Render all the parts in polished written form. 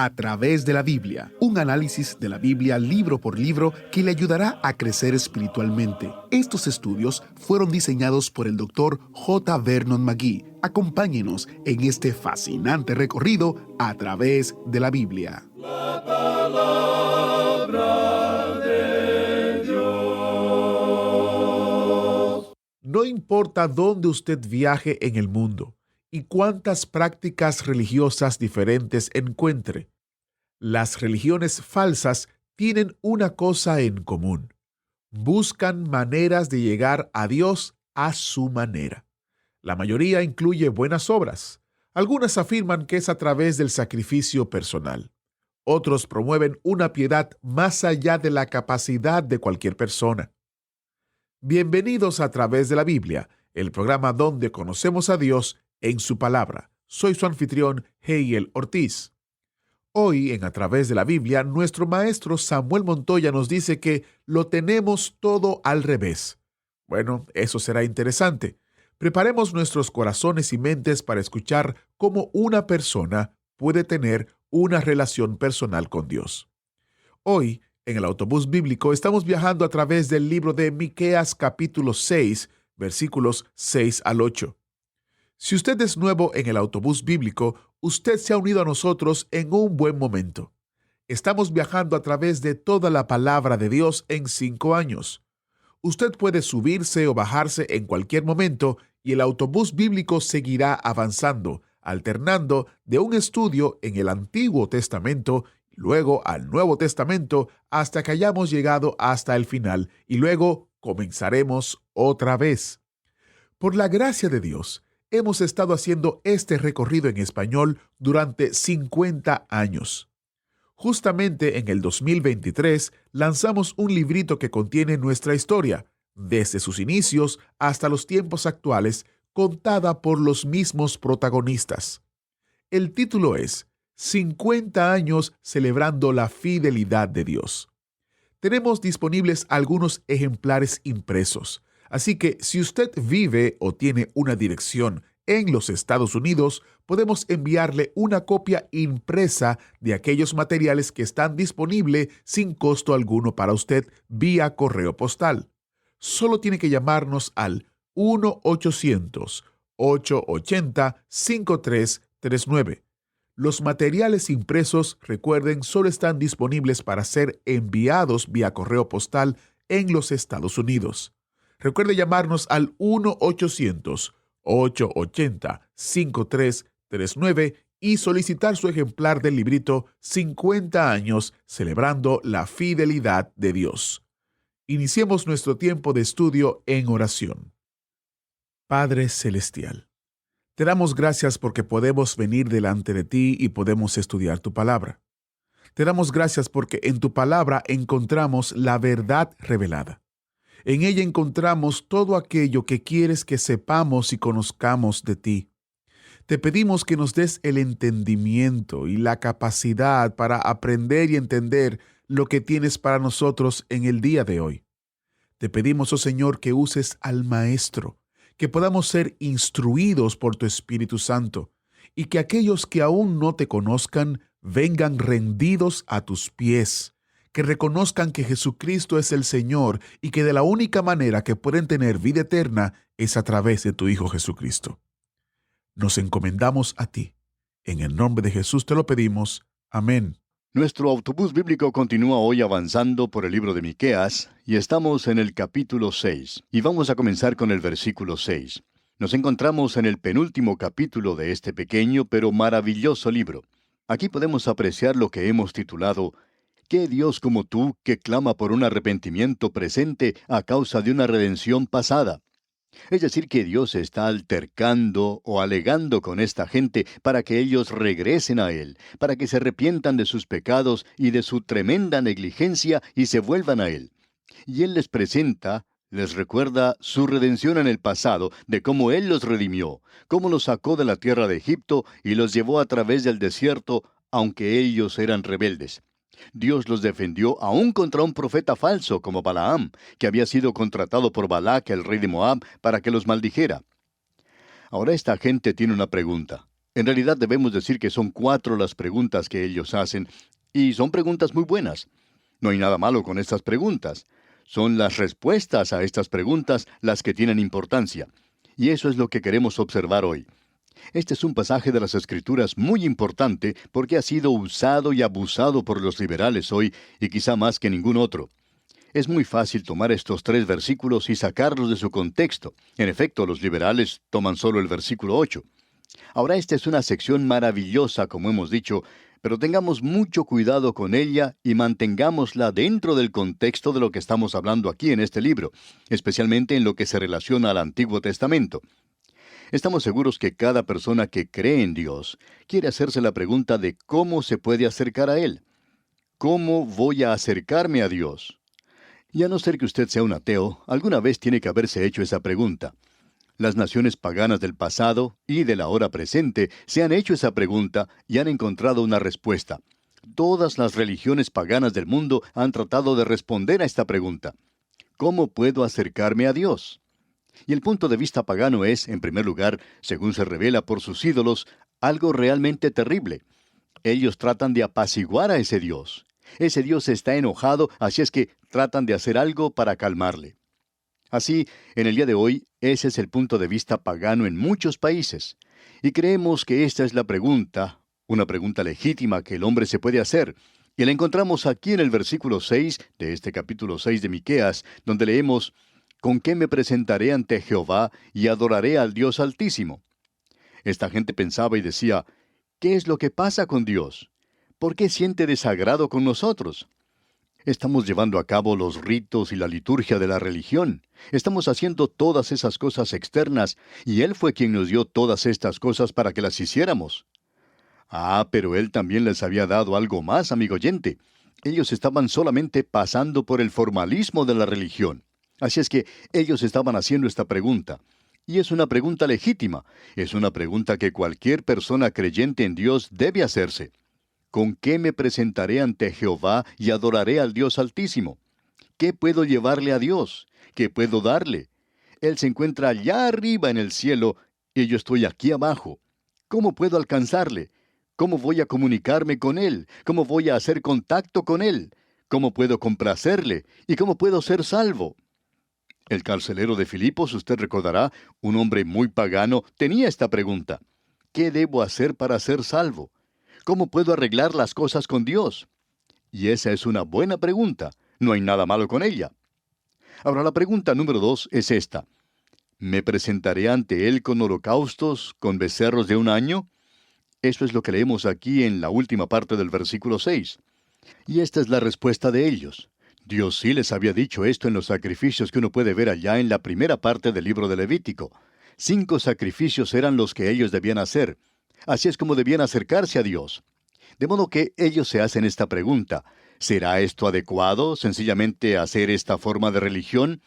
A través de la Biblia, un análisis de la Biblia libro por libro que le ayudará a crecer espiritualmente. Estos estudios fueron diseñados por el Dr. J. Vernon McGee. Acompáñenos en este fascinante recorrido a través de la Biblia. La palabra de Dios. No importa dónde usted viaje en el mundo y cuántas prácticas religiosas diferentes encuentre, las religiones falsas tienen una cosa en común: buscan maneras de llegar a Dios a su manera. La mayoría incluye buenas obras. Algunas afirman que es a través del sacrificio personal. Otros promueven una piedad más allá de la capacidad de cualquier persona. Bienvenidos a Través de la Biblia, el programa donde conocemos a Dios en su palabra. Soy su anfitrión, Heiel Ortiz. Hoy, en A Través de la Biblia, nuestro maestro Samuel Montoya nos dice que lo tenemos todo al revés. Bueno, eso será interesante. Preparemos nuestros corazones y mentes para escuchar cómo una persona puede tener una relación personal con Dios. Hoy, en el autobús bíblico, estamos viajando a través del libro de Miqueas capítulo 6, versículos 6 al 8. Si usted es nuevo en el autobús bíblico, usted se ha unido a nosotros en un buen momento. Estamos viajando a través de toda la palabra de Dios en 5 años. Usted puede subirse o bajarse en cualquier momento y el autobús bíblico seguirá avanzando, alternando de un estudio en el Antiguo Testamento, luego al Nuevo Testamento, hasta que hayamos llegado hasta el final, y luego comenzaremos otra vez. Por la gracia de Dios, hemos estado haciendo este recorrido en español durante 50 años. Justamente en el 2023 lanzamos un librito que contiene nuestra historia, desde sus inicios hasta los tiempos actuales, contada por los mismos protagonistas. El título es 50 años celebrando la fidelidad de Dios. Tenemos disponibles algunos ejemplares impresos. Así que si usted vive o tiene una dirección en los Estados Unidos, podemos enviarle una copia impresa de aquellos materiales que están disponibles sin costo alguno para usted vía correo postal. Solo tiene que llamarnos al 1-800-880-5339. Los materiales impresos, recuerden, solo están disponibles para ser enviados vía correo postal en los Estados Unidos. Recuerde llamarnos al 1-800-880-5339 y solicitar su ejemplar del librito 50 años celebrando la fidelidad de Dios. Iniciemos nuestro tiempo de estudio en oración. Padre Celestial, te damos gracias porque podemos venir delante de ti y podemos estudiar tu palabra. Te damos gracias porque en tu palabra encontramos la verdad revelada. En ella encontramos todo aquello que quieres que sepamos y conozcamos de ti. Te pedimos que nos des el entendimiento y la capacidad para aprender y entender lo que tienes para nosotros en el día de hoy. Te pedimos, oh Señor, que uses al Maestro, que podamos ser instruidos por tu Espíritu Santo y que aquellos que aún no te conozcan vengan rendidos a tus pies, que reconozcan que Jesucristo es el Señor y que de la única manera que pueden tener vida eterna es a través de tu Hijo Jesucristo. Nos encomendamos a ti. En el nombre de Jesús te lo pedimos. Amén. Nuestro autobús bíblico continúa hoy avanzando por el libro de Miqueas y estamos en el capítulo 6 y vamos a comenzar con el versículo 6. Nos encontramos en el penúltimo capítulo de este pequeño pero maravilloso libro. Aquí podemos apreciar lo que hemos titulado ¿Qué Dios como tú que clama por un arrepentimiento presente a causa de una redención pasada? Es decir, que Dios está altercando o alegando con esta gente para que ellos regresen a Él, para que se arrepientan de sus pecados y de su tremenda negligencia y se vuelvan a Él. Y Él les presenta, les recuerda su redención en el pasado, de cómo Él los redimió, cómo los sacó de la tierra de Egipto y los llevó a través del desierto, aunque ellos eran rebeldes. Dios los defendió aún contra un profeta falso como Balaam, que había sido contratado por Balac, el rey de Moab, para que los maldijera. Ahora esta gente tiene una pregunta. En realidad debemos decir que son 4 las preguntas que ellos hacen, y son preguntas muy buenas. No hay nada malo con estas preguntas. Son las respuestas a estas preguntas las que tienen importancia. Y eso es lo que queremos observar hoy. Este es un pasaje de las Escrituras muy importante porque ha sido usado y abusado por los liberales hoy y quizá más que ningún otro. Es muy fácil tomar estos 3 versículos y sacarlos de su contexto. En efecto, los liberales toman solo el versículo 8. Ahora, esta es una sección maravillosa, como hemos dicho, pero tengamos mucho cuidado con ella y mantengámosla dentro del contexto de lo que estamos hablando aquí en este libro, especialmente en lo que se relaciona al Antiguo Testamento. Estamos seguros que cada persona que cree en Dios quiere hacerse la pregunta de cómo se puede acercar a Él. ¿Cómo voy a acercarme a Dios? Y a no ser que usted sea un ateo, alguna vez tiene que haberse hecho esa pregunta. Las naciones paganas del pasado y de la hora presente se han hecho esa pregunta y han encontrado una respuesta. Todas las religiones paganas del mundo han tratado de responder a esta pregunta. ¿Cómo puedo acercarme a Dios? Y el punto de vista pagano es, en primer lugar, según se revela por sus ídolos, algo realmente terrible. Ellos tratan de apaciguar a ese Dios. Ese Dios está enojado, así es que tratan de hacer algo para calmarle. Así, en el día de hoy, ese es el punto de vista pagano en muchos países. Y creemos que esta es la pregunta, una pregunta legítima que el hombre se puede hacer. Y la encontramos aquí en el versículo 6 de este capítulo 6 de Miqueas, donde leemos: ¿Con qué me presentaré ante Jehová y adoraré al Dios Altísimo? Esta gente pensaba y decía: ¿qué es lo que pasa con Dios? ¿Por qué siente desagrado con nosotros? Estamos llevando a cabo los ritos y la liturgia de la religión. Estamos haciendo todas esas cosas externas, y Él fue quien nos dio todas estas cosas para que las hiciéramos. Ah, pero Él también les había dado algo más, amigo oyente. Ellos estaban solamente pasando por el formalismo de la religión. Así es que ellos estaban haciendo esta pregunta. Y es una pregunta legítima. Es una pregunta que cualquier persona creyente en Dios debe hacerse. ¿Con qué me presentaré ante Jehová y adoraré al Dios Altísimo? ¿Qué puedo llevarle a Dios? ¿Qué puedo darle? Él se encuentra allá arriba en el cielo y yo estoy aquí abajo. ¿Cómo puedo alcanzarle? ¿Cómo voy a comunicarme con Él? ¿Cómo voy a hacer contacto con Él? ¿Cómo puedo complacerle? ¿Y cómo puedo ser salvo? El carcelero de Filipos, usted recordará, un hombre muy pagano, tenía esta pregunta: ¿qué debo hacer para ser salvo? ¿Cómo puedo arreglar las cosas con Dios? Y esa es una buena pregunta. No hay nada malo con ella. Ahora, la pregunta número 2 es esta: ¿me presentaré ante Él con holocaustos, con becerros de un año? Eso es lo que leemos aquí en la última parte del versículo 6. Y esta es la respuesta de ellos. Dios sí les había dicho esto en los sacrificios que uno puede ver allá en la primera parte del libro de Levítico. 5 sacrificios eran los que ellos debían hacer. Así es como debían acercarse a Dios. De modo que ellos se hacen esta pregunta: ¿será esto adecuado, sencillamente hacer esta forma de religión?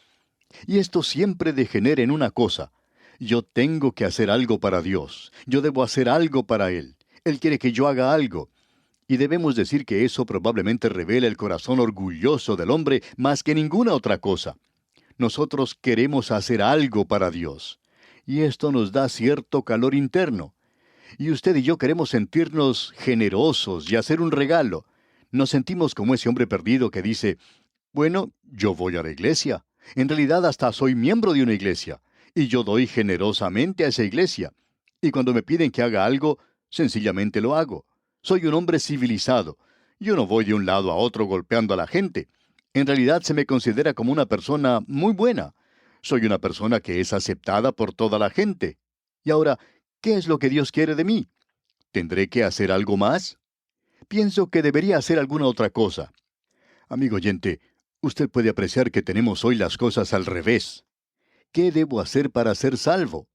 Y esto siempre degenera en una cosa: yo tengo que hacer algo para Dios. Yo debo hacer algo para Él. Él quiere que yo haga algo. Y debemos decir que eso probablemente revela el corazón orgulloso del hombre más que ninguna otra cosa. Nosotros queremos hacer algo para Dios. Y esto nos da cierto calor interno. Y usted y yo queremos sentirnos generosos y hacer un regalo. Nos sentimos como ese hombre perdido que dice: bueno, yo voy a la iglesia. En realidad hasta soy miembro de una iglesia. Y yo doy generosamente a esa iglesia. Y cuando me piden que haga algo, sencillamente lo hago. Soy un hombre civilizado. Yo no voy de un lado a otro golpeando a la gente. En realidad se me considera como una persona muy buena. Soy una persona que es aceptada por toda la gente. Y ahora, ¿qué es lo que Dios quiere de mí? ¿Tendré que hacer algo más? Pienso que debería hacer alguna otra cosa. Amigo oyente, usted puede apreciar que tenemos hoy las cosas al revés. ¿Qué debo hacer para ser salvo?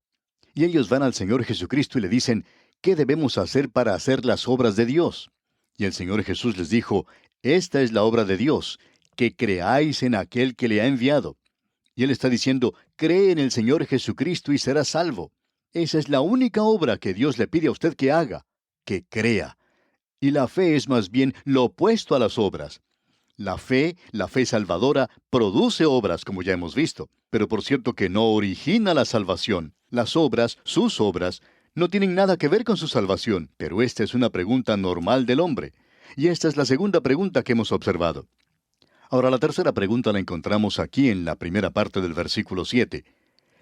Y ellos van al Señor Jesucristo y le dicen: ¿qué debemos hacer para hacer las obras de Dios? Y el Señor Jesús les dijo: esta es la obra de Dios, que creáis en aquel que le ha enviado. Y Él está diciendo: cree en el Señor Jesucristo y serás salvo. Esa es la única obra que Dios le pide a usted que haga, que crea. Y la fe es más bien lo opuesto a las obras. La fe salvadora, produce obras, como ya hemos visto, pero por cierto que no origina la salvación. Las obras, sus obras, No tienen nada que ver con su salvación, pero esta es una pregunta normal del hombre. Y esta es la segunda pregunta que hemos observado. Ahora, la tercera pregunta la encontramos aquí en la primera parte del versículo 7.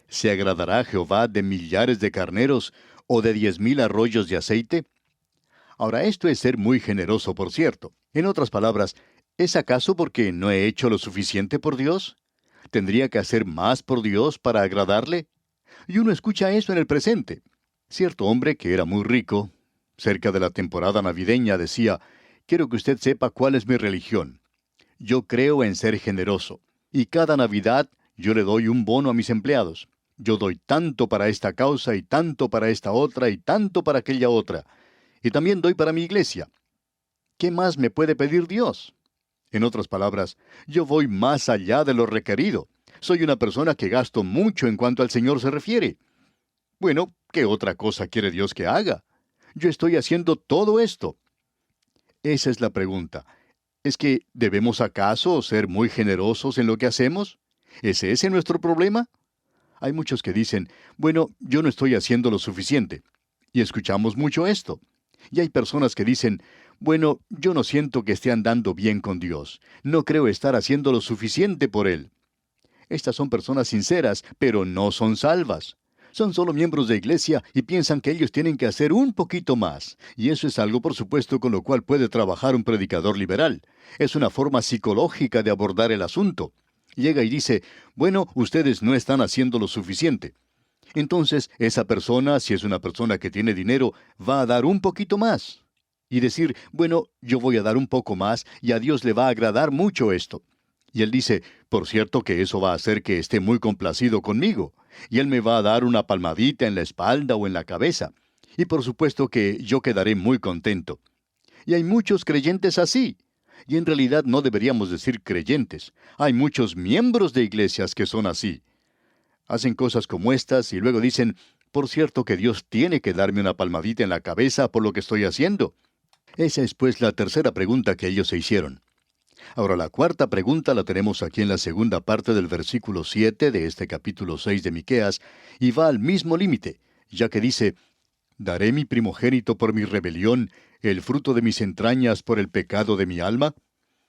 ¿Se agradará Jehová de millares de carneros o de 10,000 arroyos de aceite? Ahora, esto es ser muy generoso, por cierto. En otras palabras, ¿es acaso porque no he hecho lo suficiente por Dios? ¿Tendría que hacer más por Dios para agradarle? Y uno escucha eso en el presente. Cierto hombre que era muy rico, cerca de la temporada navideña, decía: quiero que usted sepa cuál es mi religión. Yo creo en ser generoso, y cada Navidad yo le doy un bono a mis empleados. Yo doy tanto para esta causa y tanto para esta otra y tanto para aquella otra. Y también doy para mi iglesia. ¿Qué más me puede pedir Dios? En otras palabras, yo voy más allá de lo requerido. Soy una persona que gasto mucho en cuanto al Señor se refiere. Bueno, ¿qué otra cosa quiere Dios que haga? Yo estoy haciendo todo esto. Esa es la pregunta. ¿Es que debemos acaso ser muy generosos en lo que hacemos? ¿Es ese nuestro problema? Hay muchos que dicen: bueno, yo no estoy haciendo lo suficiente. Y escuchamos mucho esto. Y hay personas que dicen: bueno, yo no siento que esté andando bien con Dios. No creo estar haciendo lo suficiente por Él. Estas son personas sinceras, pero no son salvas. Son solo miembros de iglesia y piensan que ellos tienen que hacer un poquito más. Y eso es algo, por supuesto, con lo cual puede trabajar un predicador liberal. Es una forma psicológica de abordar el asunto. Llega y dice: bueno, ustedes no están haciendo lo suficiente. Entonces, esa persona, si es una persona que tiene dinero, va a dar un poquito más. Y decir: bueno, yo voy a dar un poco más y a Dios le va a agradar mucho esto. Y él dice: por cierto que eso va a hacer que esté muy complacido conmigo. Y él me va a dar una palmadita en la espalda o en la cabeza. Y por supuesto que yo quedaré muy contento. Y hay muchos creyentes así. Y en realidad no deberíamos decir creyentes. Hay muchos miembros de iglesias que son así. Hacen cosas como estas y luego dicen: por cierto que Dios tiene que darme una palmadita en la cabeza por lo que estoy haciendo. Esa es pues la tercera pregunta que ellos se hicieron. Ahora, la cuarta pregunta la tenemos aquí en la segunda parte del versículo 7 de este capítulo 6 de Miqueas, y va al mismo límite, ya que dice: ¿daré mi primogénito por mi rebelión, el fruto de mis entrañas por el pecado de mi alma?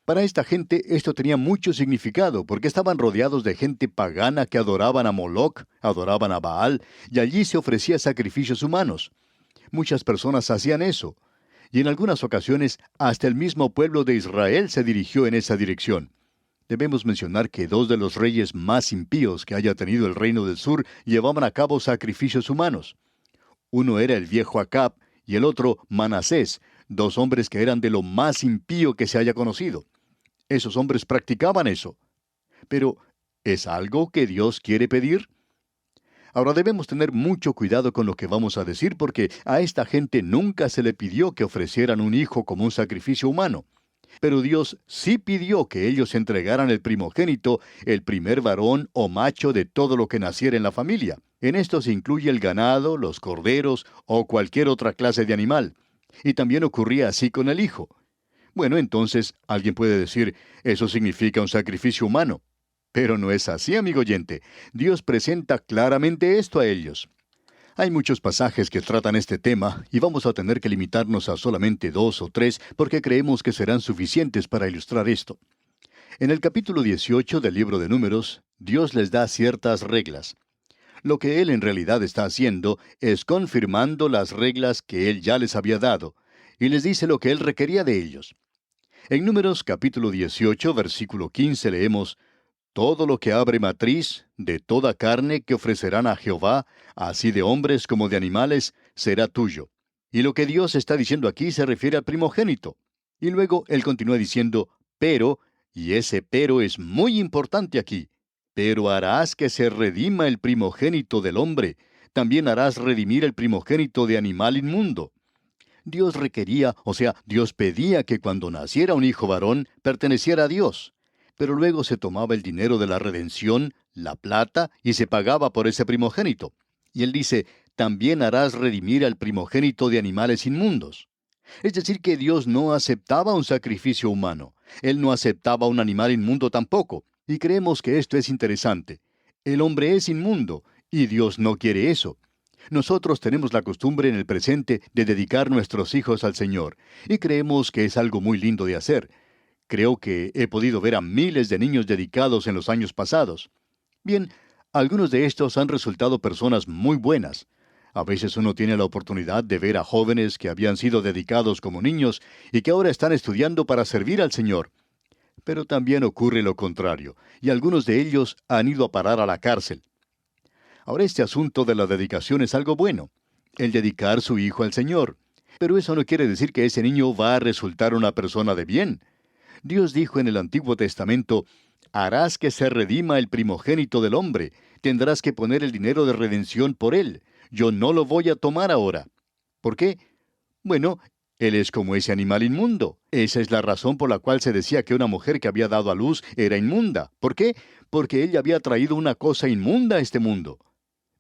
Para esta gente esto tenía mucho significado, porque estaban rodeados de gente pagana que adoraban a Moloc, adoraban a Baal, y allí se ofrecía sacrificios humanos. Muchas personas hacían eso. Y en algunas ocasiones hasta el mismo pueblo de Israel se dirigió en esa dirección. Debemos mencionar que dos de los reyes más impíos que haya tenido el reino del sur llevaban a cabo sacrificios humanos. Uno era el viejo Acab y el otro Manasés, dos hombres que eran de lo más impío que se haya conocido. Esos hombres practicaban eso. Pero, ¿es algo que Dios quiere pedir? Ahora debemos tener mucho cuidado con lo que vamos a decir, porque a esta gente nunca se le pidió que ofrecieran un hijo como un sacrificio humano. Pero Dios sí pidió que ellos entregaran el primogénito, el primer varón o macho de todo lo que naciera en la familia. En esto se incluye el ganado, los corderos o cualquier otra clase de animal. Y también ocurría así con el hijo. Bueno, entonces alguien puede decir: eso significa un sacrificio humano. Pero no es así, amigo oyente. Dios presenta claramente esto a ellos. Hay muchos pasajes que tratan este tema y vamos a tener que limitarnos a solamente 2 o 3 porque creemos que serán suficientes para ilustrar esto. En el capítulo 18 del libro de Números, Dios les da ciertas reglas. Lo que Él en realidad está haciendo es confirmando las reglas que Él ya les había dado, y les dice lo que Él requería de ellos. En Números capítulo 18, versículo 15 leemos: todo lo que abre matriz, de toda carne que ofrecerán a Jehová, así de hombres como de animales, será tuyo. Y lo que Dios está diciendo aquí se refiere al primogénito. Y luego Él continúa diciendo: pero, y ese pero es muy importante aquí, pero harás que se redima el primogénito del hombre, también harás redimir el primogénito de animal inmundo. Dios requería, o sea, Dios pedía que cuando naciera un hijo varón, perteneciera a Dios. Pero luego se tomaba el dinero de la redención, la plata, y se pagaba por ese primogénito. Y él dice: también harás redimir al primogénito de animales inmundos. Es decir, que Dios no aceptaba un sacrificio humano. Él no aceptaba un animal inmundo tampoco. Y creemos que esto es interesante. El hombre es inmundo, y Dios no quiere eso. Nosotros tenemos la costumbre en el presente de dedicar nuestros hijos al Señor, y creemos que es algo muy lindo de hacer. Creo que he podido ver a miles de niños dedicados en los años pasados. Bien, algunos de estos han resultado personas muy buenas. A veces uno tiene la oportunidad de ver a jóvenes que habían sido dedicados como niños y que ahora están estudiando para servir al Señor. Pero también ocurre lo contrario, y algunos de ellos han ido a parar a la cárcel. Ahora este asunto de la dedicación es algo bueno, el dedicar su hijo al Señor. Pero eso no quiere decir que ese niño va a resultar una persona de bien. Dios dijo en el Antiguo Testamento, harás que se redima el primogénito del hombre, tendrás que poner el dinero de redención por él. Yo no lo voy a tomar ahora. ¿Por qué? Bueno, él es como ese animal inmundo. Esa es la razón por la cual se decía que una mujer que había dado a luz era inmunda. ¿Por qué? Porque ella había traído una cosa inmunda a este mundo.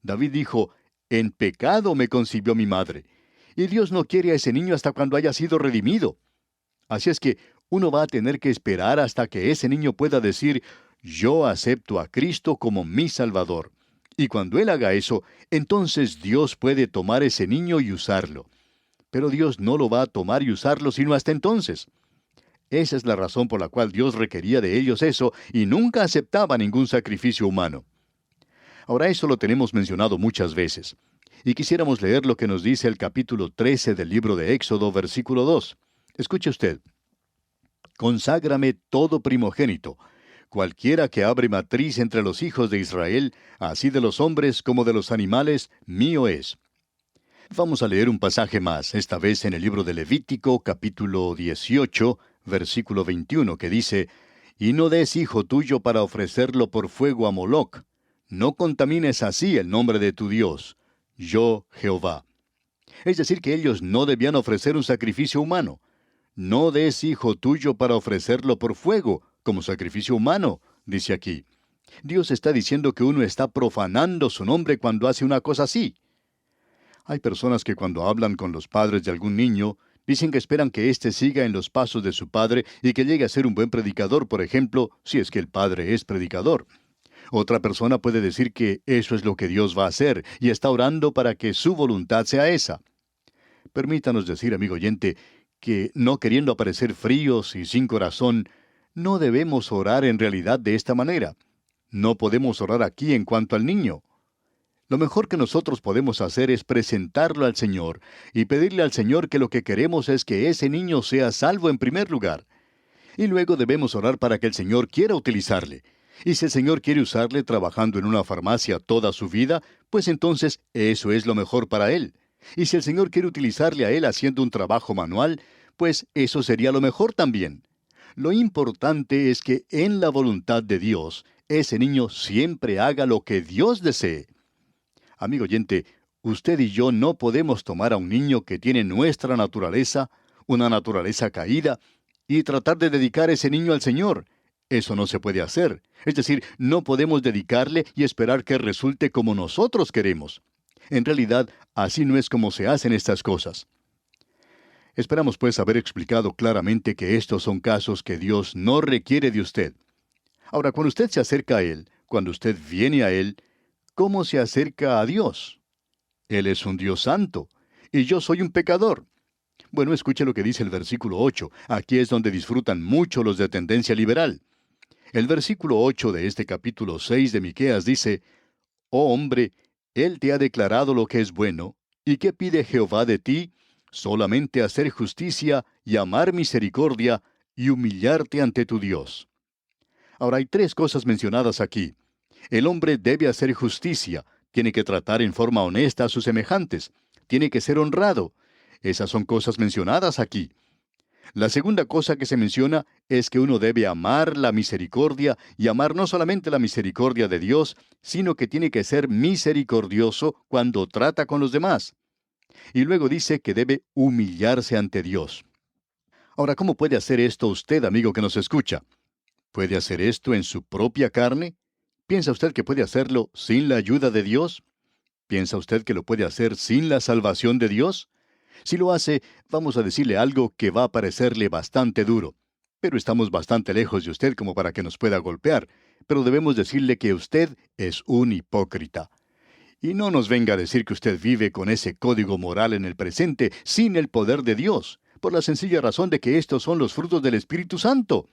David dijo, en pecado me concibió mi madre. Y Dios no quiere a ese niño hasta cuando haya sido redimido. Así es que uno va a tener que esperar hasta que ese niño pueda decir, yo acepto a Cristo como mi Salvador. Y cuando él haga eso, entonces Dios puede tomar ese niño y usarlo. Pero Dios no lo va a tomar y usarlo sino hasta entonces. Esa es la razón por la cual Dios requería de ellos eso y nunca aceptaba ningún sacrificio humano. Ahora eso lo tenemos mencionado muchas veces. Y quisiéramos leer lo que nos dice el capítulo 13 del libro de Éxodo, versículo 2. Escuche usted. Conságrame todo primogénito. Cualquiera que abre matriz entre los hijos de Israel, así de los hombres como de los animales, mío es. Vamos a leer un pasaje más, esta vez en el libro de Levítico, capítulo 18, versículo 21, que dice, y no des hijo tuyo para ofrecerlo por fuego a Moloc. No contamines así el nombre de tu Dios. Yo, Jehová. Es decir, que ellos no debían ofrecer un sacrificio humano. No des hijo tuyo para ofrecerlo por fuego, como sacrificio humano, dice aquí. Dios está diciendo que uno está profanando su nombre cuando hace una cosa así. Hay personas que cuando hablan con los padres de algún niño, dicen que esperan que éste siga en los pasos de su padre y que llegue a ser un buen predicador, por ejemplo, si es que el padre es predicador. Otra persona puede decir que eso es lo que Dios va a hacer y está orando para que su voluntad sea esa. Permítanos decir, amigo oyente, que no queriendo aparecer fríos y sin corazón, no debemos orar en realidad de esta manera. No podemos orar aquí en cuanto al niño. Lo mejor que nosotros podemos hacer es presentarlo al Señor y pedirle al Señor que lo que queremos es que ese niño sea salvo en primer lugar. Y luego debemos orar para que el Señor quiera utilizarle. Y si el Señor quiere usarle trabajando en una farmacia toda su vida, pues entonces eso es lo mejor para él. Y si el Señor quiere utilizarle a él haciendo un trabajo manual, pues eso sería lo mejor también. Lo importante es que en la voluntad de Dios, ese niño siempre haga lo que Dios desee. Amigo oyente, usted y yo no podemos tomar a un niño que tiene nuestra naturaleza, una naturaleza caída, y tratar de dedicar ese niño al Señor. Eso no se puede hacer. Es decir, no podemos dedicarle y esperar que resulte como nosotros queremos. En realidad, así no es como se hacen estas cosas. Esperamos pues haber explicado claramente que estos son casos que Dios no requiere de usted. Ahora, cuando usted se acerca a Él, cuando usted viene a Él, ¿cómo se acerca a Dios? Él es un Dios santo, y yo soy un pecador. Bueno, escuche lo que dice el versículo 8. Aquí es donde disfrutan mucho los de tendencia liberal. El versículo 8 de este capítulo 6 de Miqueas dice, Oh hombre, Él te ha declarado lo que es bueno, ¿y qué pide Jehová de ti? Solamente hacer justicia y amar misericordia y humillarte ante tu Dios. Ahora hay tres cosas mencionadas aquí. El hombre debe hacer justicia, tiene que tratar en forma honesta a sus semejantes, tiene que ser honrado. Esas son cosas mencionadas aquí. La segunda cosa que se menciona es que uno debe amar la misericordia y amar no solamente la misericordia de Dios, sino que tiene que ser misericordioso cuando trata con los demás. Y luego dice que debe humillarse ante Dios. Ahora, ¿cómo puede hacer esto usted, amigo que nos escucha? ¿Puede hacer esto en su propia carne? ¿Piensa usted que puede hacerlo sin la ayuda de Dios? ¿Piensa usted que lo puede hacer sin la salvación de Dios? Si lo hace, vamos a decirle algo que va a parecerle bastante duro. Pero estamos bastante lejos de usted como para que nos pueda golpear. Pero debemos decirle que usted es un hipócrita. Y no nos venga a decir que usted vive con ese código moral en el presente sin el poder de Dios, por la sencilla razón de que estos son los frutos del Espíritu Santo.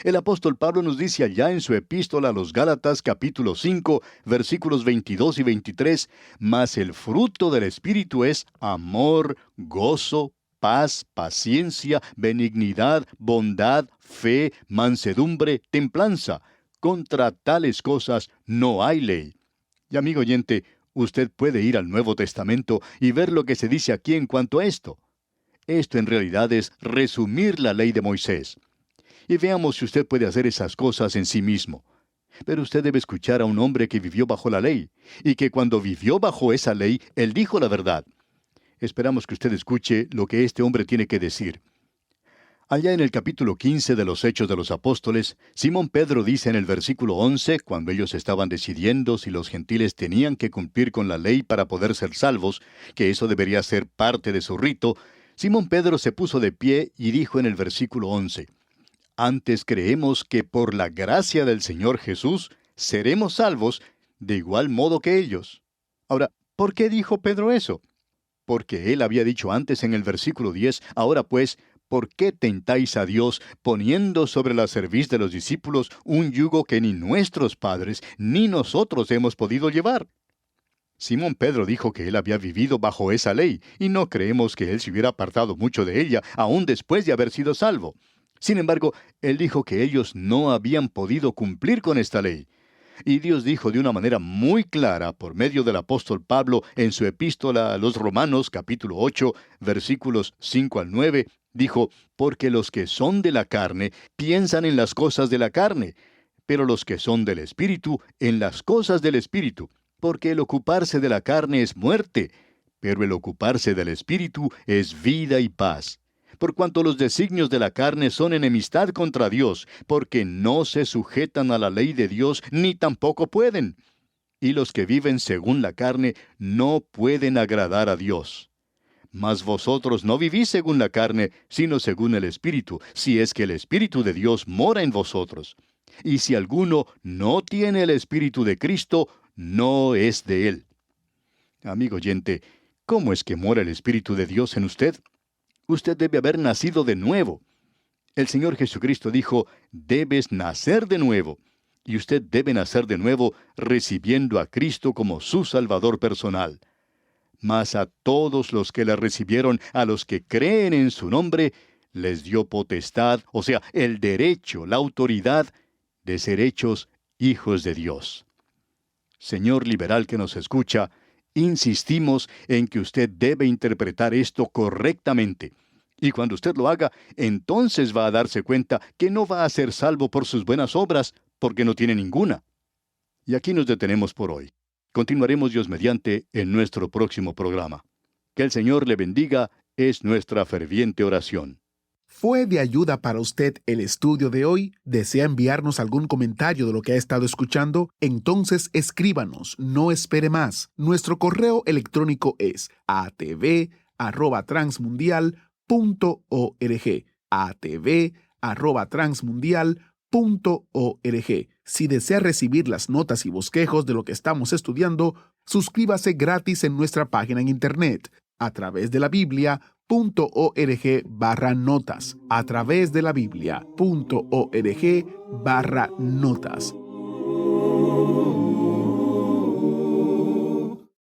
El apóstol Pablo nos dice allá en su epístola a los Gálatas capítulo 5, versículos 22 y 23, mas el fruto del Espíritu es amor, gozo, paz, paciencia, benignidad, bondad, fe, mansedumbre, templanza. Contra tales cosas no hay ley. Y amigo oyente, usted puede ir al Nuevo Testamento y ver lo que se dice aquí en cuanto a esto. Esto en realidad es resumir la ley de Moisés. Y veamos si usted puede hacer esas cosas en sí mismo. Pero usted debe escuchar a un hombre que vivió bajo la ley, y que cuando vivió bajo esa ley, él dijo la verdad. Esperamos que usted escuche lo que este hombre tiene que decir. Allá en el capítulo 15 de los Hechos de los Apóstoles, Simón Pedro dice en el versículo 11, cuando ellos estaban decidiendo si los gentiles tenían que cumplir con la ley para poder ser salvos, que eso debería ser parte de su rito, Simón Pedro se puso de pie y dijo en el versículo 11, antes creemos que por la gracia del Señor Jesús seremos salvos de igual modo que ellos. Ahora, ¿por qué dijo Pedro eso? Porque él había dicho antes en el versículo 10, ahora pues, ¿por qué tentáis a Dios poniendo sobre la cerviz de los discípulos un yugo que ni nuestros padres ni nosotros hemos podido llevar? Simón Pedro dijo que él había vivido bajo esa ley, y no creemos que él se hubiera apartado mucho de ella, aún después de haber sido salvo. Sin embargo, él dijo que ellos no habían podido cumplir con esta ley. Y Dios dijo de una manera muy clara por medio del apóstol Pablo en su epístola a los Romanos, capítulo 8, versículos 5 al 9, dijo, porque los que son de la carne piensan en las cosas de la carne, pero los que son del Espíritu en las cosas del Espíritu, porque el ocuparse de la carne es muerte, pero el ocuparse del Espíritu es vida y paz. Por cuanto los designios de la carne son enemistad contra Dios, porque no se sujetan a la ley de Dios, ni tampoco pueden. Y los que viven según la carne no pueden agradar a Dios. Mas vosotros no vivís según la carne, sino según el Espíritu, si es que el Espíritu de Dios mora en vosotros. Y si alguno no tiene el Espíritu de Cristo, no es de él. Amigo oyente, ¿cómo es que mora el Espíritu de Dios en usted? Usted debe haber nacido de nuevo. El Señor Jesucristo dijo, debes nacer de nuevo. Y usted debe nacer de nuevo recibiendo a Cristo como su Salvador personal. Mas a todos los que le recibieron, a los que creen en su nombre, les dio potestad, o sea, el derecho, la autoridad de ser hechos hijos de Dios. Señor liberal que nos escucha, insistimos en que usted debe interpretar esto correctamente. Y cuando usted lo haga, entonces va a darse cuenta que no va a ser salvo por sus buenas obras, porque no tiene ninguna. Y aquí nos detenemos por hoy. Continuaremos Dios mediante en nuestro próximo programa. Que el Señor le bendiga, es nuestra ferviente oración. ¿Fue de ayuda para usted el estudio de hoy? ¿Desea enviarnos algún comentario de lo que ha estado escuchando? Entonces escríbanos, no espere más. Nuestro correo electrónico es atv@transmundial.org. atv@transmundial.org. Si desea recibir las notas y bosquejos de lo que estamos estudiando, suscríbase gratis en nuestra página en internet a través de la Biblia.org/notas. a través de la Biblia.org/notas.